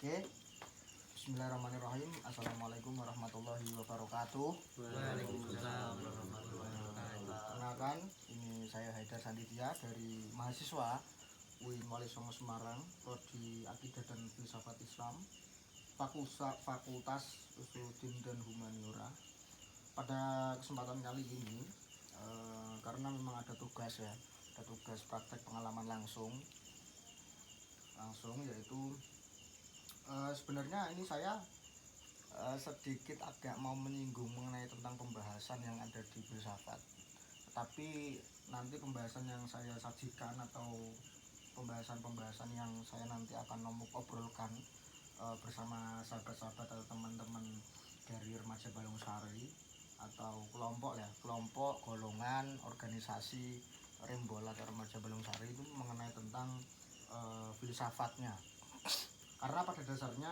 Oke, bismillahirrahmanirrahim. Assalamualaikum warahmatullahi wabarakatuh. Waalaikumsalam warahmatullahi wabarakatuh. Perkenalkan, ini saya Haidar Sanditya dari mahasiswa UIN Wali Songo Semarang, Prodi Akidah dan Filsafat Islam, Fakultas Usuluddin dan Humaniora. Pada kesempatan kali ini, karena memang ada tugas praktek pengalaman langsung yaitu sebenarnya ini saya sedikit agak mau menyinggung mengenai tentang pembahasan yang ada di filsafat. Tetapi nanti pembahasan yang saya sajikan atau pembahasan yang saya nanti akan obrolkan bersama sahabat-sahabat atau teman-teman dari Remaja Balung Sari atau kelompok, golongan, organisasi Rembol atau Remaja Balung Sari itu mengenai tentang filsafatnya. Karena pada dasarnya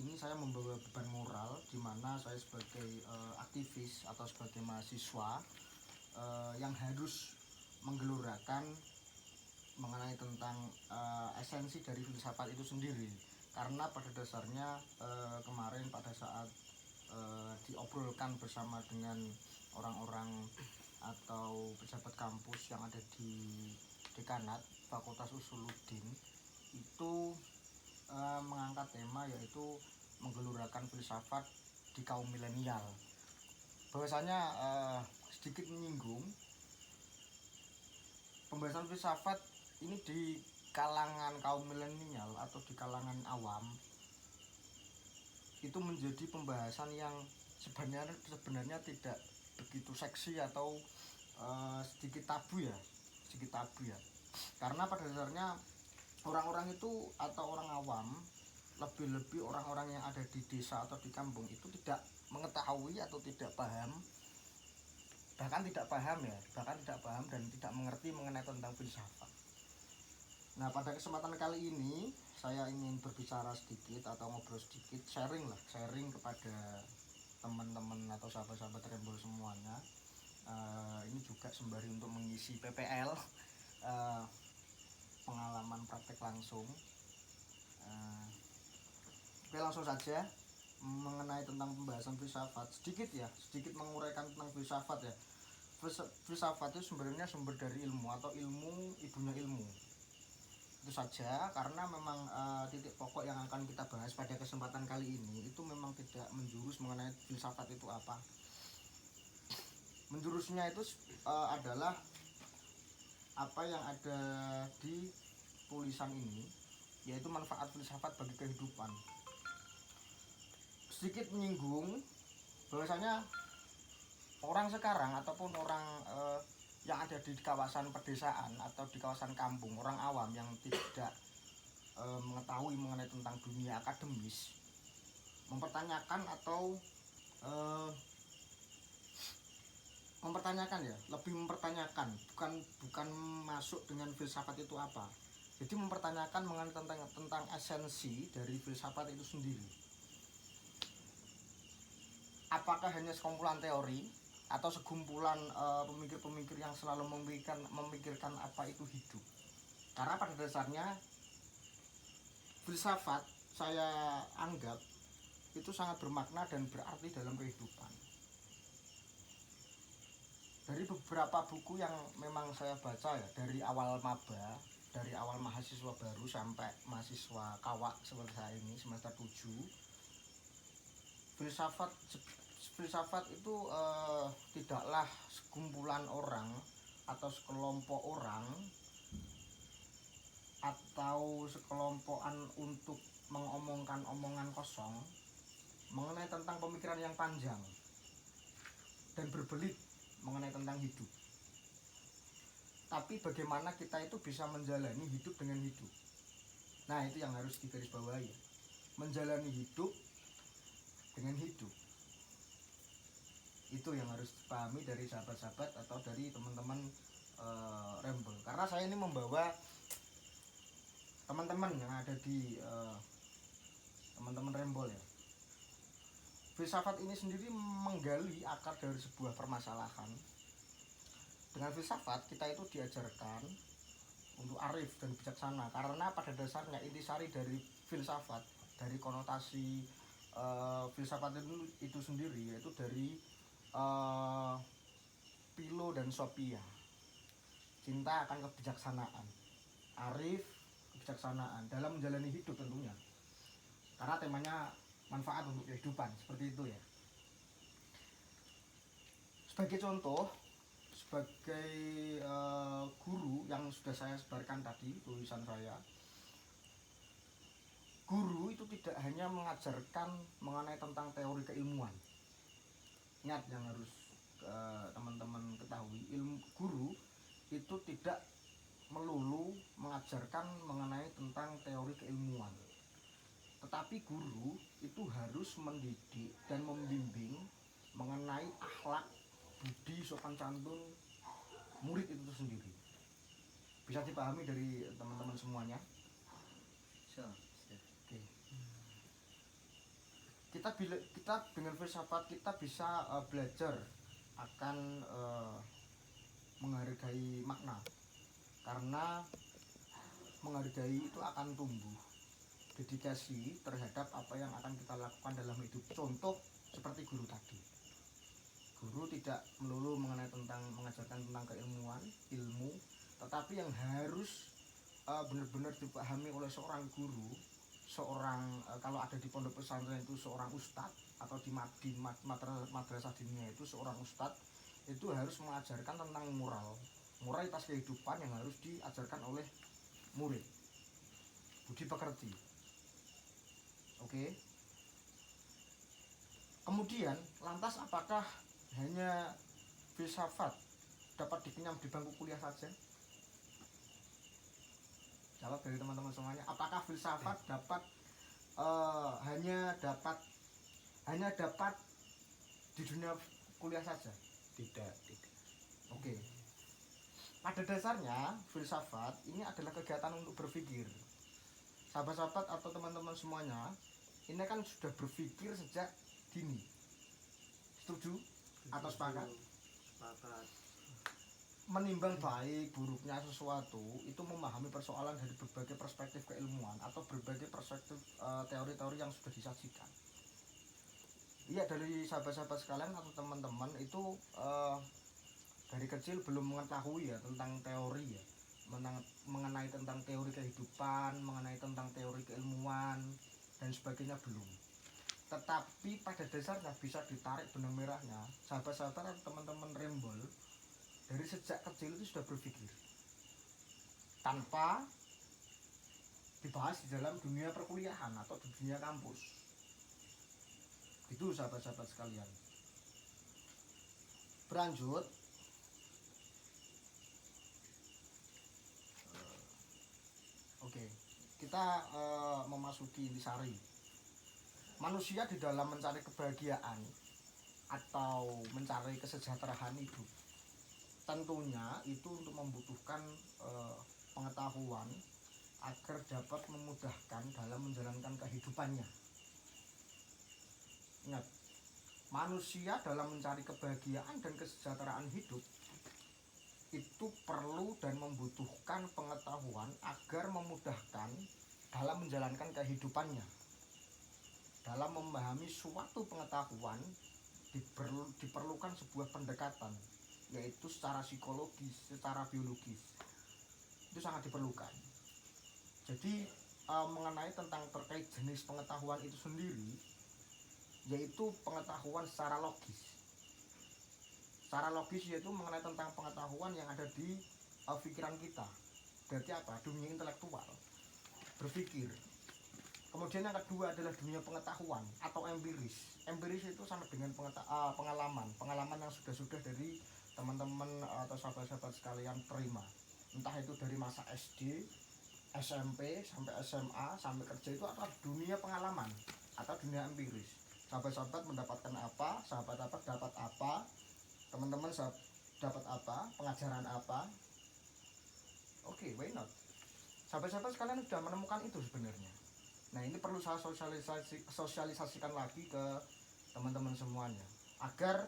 ini saya membawa beban moral di mana saya sebagai aktivis atau sebagai mahasiswa yang harus menggelurakan mengenai tentang esensi dari filsafat itu sendiri. Karena pada dasarnya kemarin pada saat diobrolkan bersama dengan orang-orang atau pejabat kampus yang ada di dekanat Fakultas Usuluddin itu mengangkat tema yaitu menggelurakan filsafat di kaum milenial. Bahwasanya sedikit menyinggung pembahasan filsafat ini di kalangan kaum milenial atau di kalangan awam itu menjadi pembahasan yang sebenarnya tidak begitu seksi atau sedikit tabu ya. Karena pada dasarnya orang-orang itu atau orang awam, lebih-lebih orang-orang yang ada di desa atau di kampung itu tidak mengetahui atau tidak paham, bahkan tidak paham dan tidak mengerti mengenai tentang filsafat. Nah, pada kesempatan kali ini saya ingin berbicara sedikit atau ngobrol sedikit, sharing kepada teman-teman atau sahabat-sahabat Rembol semuanya. Ini juga sembari untuk mengisi PPL, pengalaman praktek langsung. Oke, langsung saja mengenai tentang pembahasan filsafat. Sedikit menguraikan tentang filsafat ya. Filsafat itu sebenarnya sumber dari ilmu atau ilmu ibunya ilmu. Itu saja, karena memang titik pokok yang akan kita bahas pada kesempatan kali ini itu memang tidak menjurus mengenai filsafat itu apa. Menjurusnya itu adalah apa yang ada di tulisan ini, yaitu manfaat filsafat bagi kehidupan. Sedikit menyinggung bahwasanya orang sekarang ataupun orang yang ada di kawasan pedesaan atau di kawasan kampung, orang awam yang tidak mengetahui mengenai tentang dunia akademis, mempertanyakan atau bukan masuk dengan filsafat itu apa. Jadi mempertanyakan mengenai tentang esensi dari filsafat itu sendiri. Apakah hanya sekumpulan teori atau segumpulan pemikir-pemikir yang selalu memikirkan apa itu hidup? Karena pada dasarnya filsafat saya anggap itu sangat bermakna dan berarti dalam kehidupan. Dari beberapa buku yang memang saya baca ya, dari awal mahasiswa baru sampai mahasiswa kawak seperti saya ini semester 7, filsafat itu tidaklah sekumpulan orang atau sekelompok orang atau sekelompokan untuk mengomongkan omongan kosong mengenai tentang pemikiran yang panjang dan berbelit mengenai tentang hidup. Tapi bagaimana kita itu bisa menjalani hidup dengan hidup. Nah, itu yang harus digarisbawahi. Menjalani hidup dengan hidup. Itu yang harus dipahami dari sahabat-sahabat atau dari teman-teman Rembol. Karena saya ini membawa teman-teman yang ada di teman-teman Rembol ya. Filsafat ini sendiri menggali akar dari sebuah permasalahan. Dengan filsafat kita itu diajarkan untuk arif dan bijaksana, karena pada dasarnya intisari dari filsafat dari konotasi filsafat itu sendiri, yaitu dari Philo dan Sophia. Cinta akan kebijaksanaan, arif, kebijaksanaan dalam menjalani hidup tentunya, karena temanya manfaat untuk kehidupan, seperti itu ya. Sebagai contoh, sebagai guru yang sudah saya sebarkan tadi tulisan saya, guru itu tidak hanya mengajarkan mengenai tentang teori keilmuan. Ingat yang harus teman-teman ketahui, guru itu tidak melulu mengajarkan mengenai tentang teori keilmuan, tetapi guru itu harus mendidik dan membimbing mengenai akhlak, budi, sopan santun murid itu sendiri. Bisa dipahami dari teman-teman semuanya? Oke. Kita dengan filsafat kita bisa belajar akan menghargai makna, karena menghargai itu akan tumbuh dedikasi terhadap apa yang akan kita lakukan dalam hidup. Contoh seperti guru tadi, guru tidak melulu mengajarkan tentang keilmuan, ilmu, tetapi yang harus benar-benar dipahami oleh seorang guru, kalau ada di pondok pesantren itu seorang ustadz, atau di madrasah diniyah itu seorang ustadz, itu harus mengajarkan tentang moralitas kehidupan yang harus diajarkan oleh murid, budi pekerti. Oke. Kemudian lantas apakah hanya filsafat dapat dikenyam di bangku kuliah saja? Jawab dari teman-teman semuanya. Apakah filsafat hanya dapat di dunia kuliah saja? Tidak. Oke. Pada dasarnya filsafat ini adalah kegiatan untuk berpikir. Sahabat-sahabat atau teman-teman semuanya, ini kan sudah berpikir sejak dini. Setuju atau sepakat? Sepakat. Menimbang baik buruknya sesuatu itu memahami persoalan dari berbagai perspektif keilmuan atau berbagai perspektif teori-teori yang sudah disajikan. Iya, dari sahabat-sahabat sekalian atau teman-teman itu dari kecil belum mengetahui ya tentang teori ya, mengenai tentang teori kehidupan, mengenai tentang teori keilmuan dan sebagainya belum. Tetapi pada dasarnya bisa ditarik benang merahnya, sahabat-sahabat atau teman-teman Rembol dari sejak kecil itu sudah berpikir tanpa dibahas di dalam dunia perkuliahan atau di dunia kampus. Itu sahabat-sahabat sekalian. Berlanjut, oke, kita memasuki intisari. Manusia di dalam mencari kebahagiaan atau mencari kesejahteraan hidup, tentunya itu untuk membutuhkan pengetahuan agar dapat memudahkan dalam menjalankan kehidupannya. Ingat, manusia dalam mencari kebahagiaan dan kesejahteraan hidup itu perlu dan membutuhkan pengetahuan agar memudahkan dalam menjalankan kehidupannya. Dalam memahami suatu pengetahuan diperlukan sebuah pendekatan, yaitu secara psikologis, secara biologis. Itu sangat diperlukan. Jadi mengenai tentang terkait jenis pengetahuan itu sendiri, yaitu pengetahuan secara logis. Secara logis yaitu mengenai tentang pengetahuan yang ada di pikiran kita. Berarti apa? Dunia intelektual, berpikir. Kemudian yang kedua adalah dunia pengetahuan atau empiris. Empiris itu sama dengan pengalaman yang sudah dari teman-teman atau sahabat-sahabat sekalian terima. Entah itu dari masa SD, SMP, sampai SMA, sampai kerja, itu adalah dunia pengalaman atau dunia empiris. Sahabat-sahabat mendapatkan apa, sahabat-sahabat dapat apa, teman-teman dapat apa, pengajaran apa. Oke, why not? Sahabat-sahabat sekalian sudah menemukan itu sebenarnya. Nah, ini perlu saya sosialisasikan lagi ke teman-teman semuanya, agar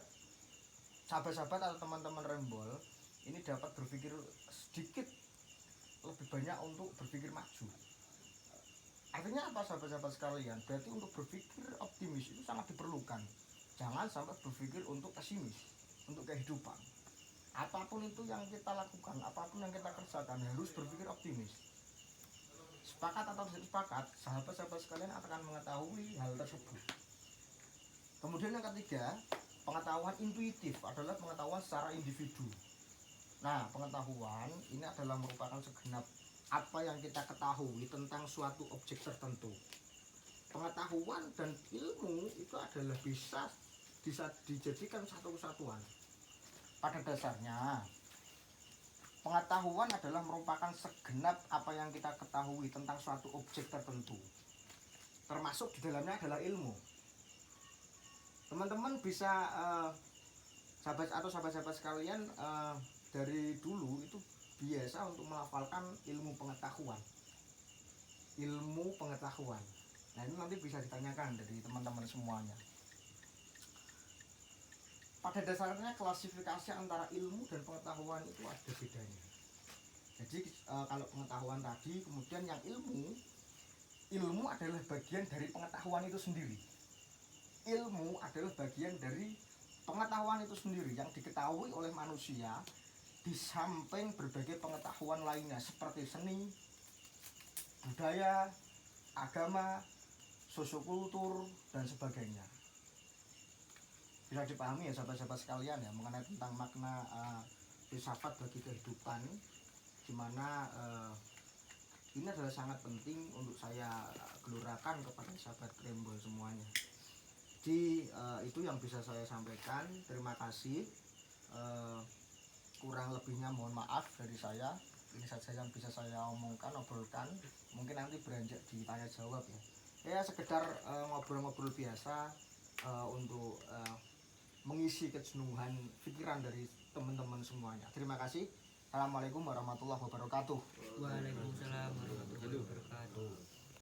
sahabat-sahabat atau teman-teman Rembol ini dapat berpikir sedikit lebih banyak untuk berpikir maju. Artinya apa sahabat-sahabat sekalian? Berarti untuk berpikir optimis itu sangat diperlukan. Jangan sampai berpikir untuk pesimis, untuk kehidupan. Apapun itu yang kita lakukan, apapun yang kita kerjakan harus berpikir optimis. Sepakat atau tidak sepakat, sahabat-sahabat sekalian akan mengetahui hal tersebut. Kemudian yang ketiga, pengetahuan intuitif adalah pengetahuan secara individu. Nah, pengetahuan ini adalah merupakan segenap apa yang kita ketahui tentang suatu objek tertentu. Pengetahuan dan ilmu itu adalah bisa dijadikan satu kesatuan. Pada dasarnya, pengetahuan adalah merupakan segenap apa yang kita ketahui tentang suatu objek tertentu. Termasuk di dalamnya adalah ilmu. Teman-teman bisa sahabat-sahabat sekalian dari dulu itu biasa untuk melafalkan ilmu pengetahuan. Nah, ini nanti bisa ditanyakan dari teman-teman semuanya. Pada dasarnya klasifikasi antara ilmu dan pengetahuan itu ada bedanya. Jadi kalau pengetahuan tadi, kemudian yang ilmu adalah bagian dari pengetahuan itu sendiri. Ilmu adalah bagian dari pengetahuan itu sendiri yang diketahui oleh manusia di samping berbagai pengetahuan lainnya seperti seni, budaya, agama, sosiokultur, dan sebagainya. Bisa dipahami ya sahabat-sahabat sekalian ya mengenai tentang makna filsafat bagi kehidupan, dimana ini adalah sangat penting untuk saya gelurakan kepada sahabat Krembol semuanya. Jadi itu yang bisa saya sampaikan. Terima kasih. Kurang lebihnya mohon maaf dari saya. Ini saja yang bisa saya omongkan, obrolkan. Mungkin nanti beranjak ditanya jawab ya. Ya sekedar ngobrol-ngobrol biasa untuk mengisi kejenuhan pikiran dari teman-teman semuanya. Terima kasih. Assalamualaikum warahmatullahi wabarakatuh. Waalaikumsalam warahmatullahi wabarakatuh.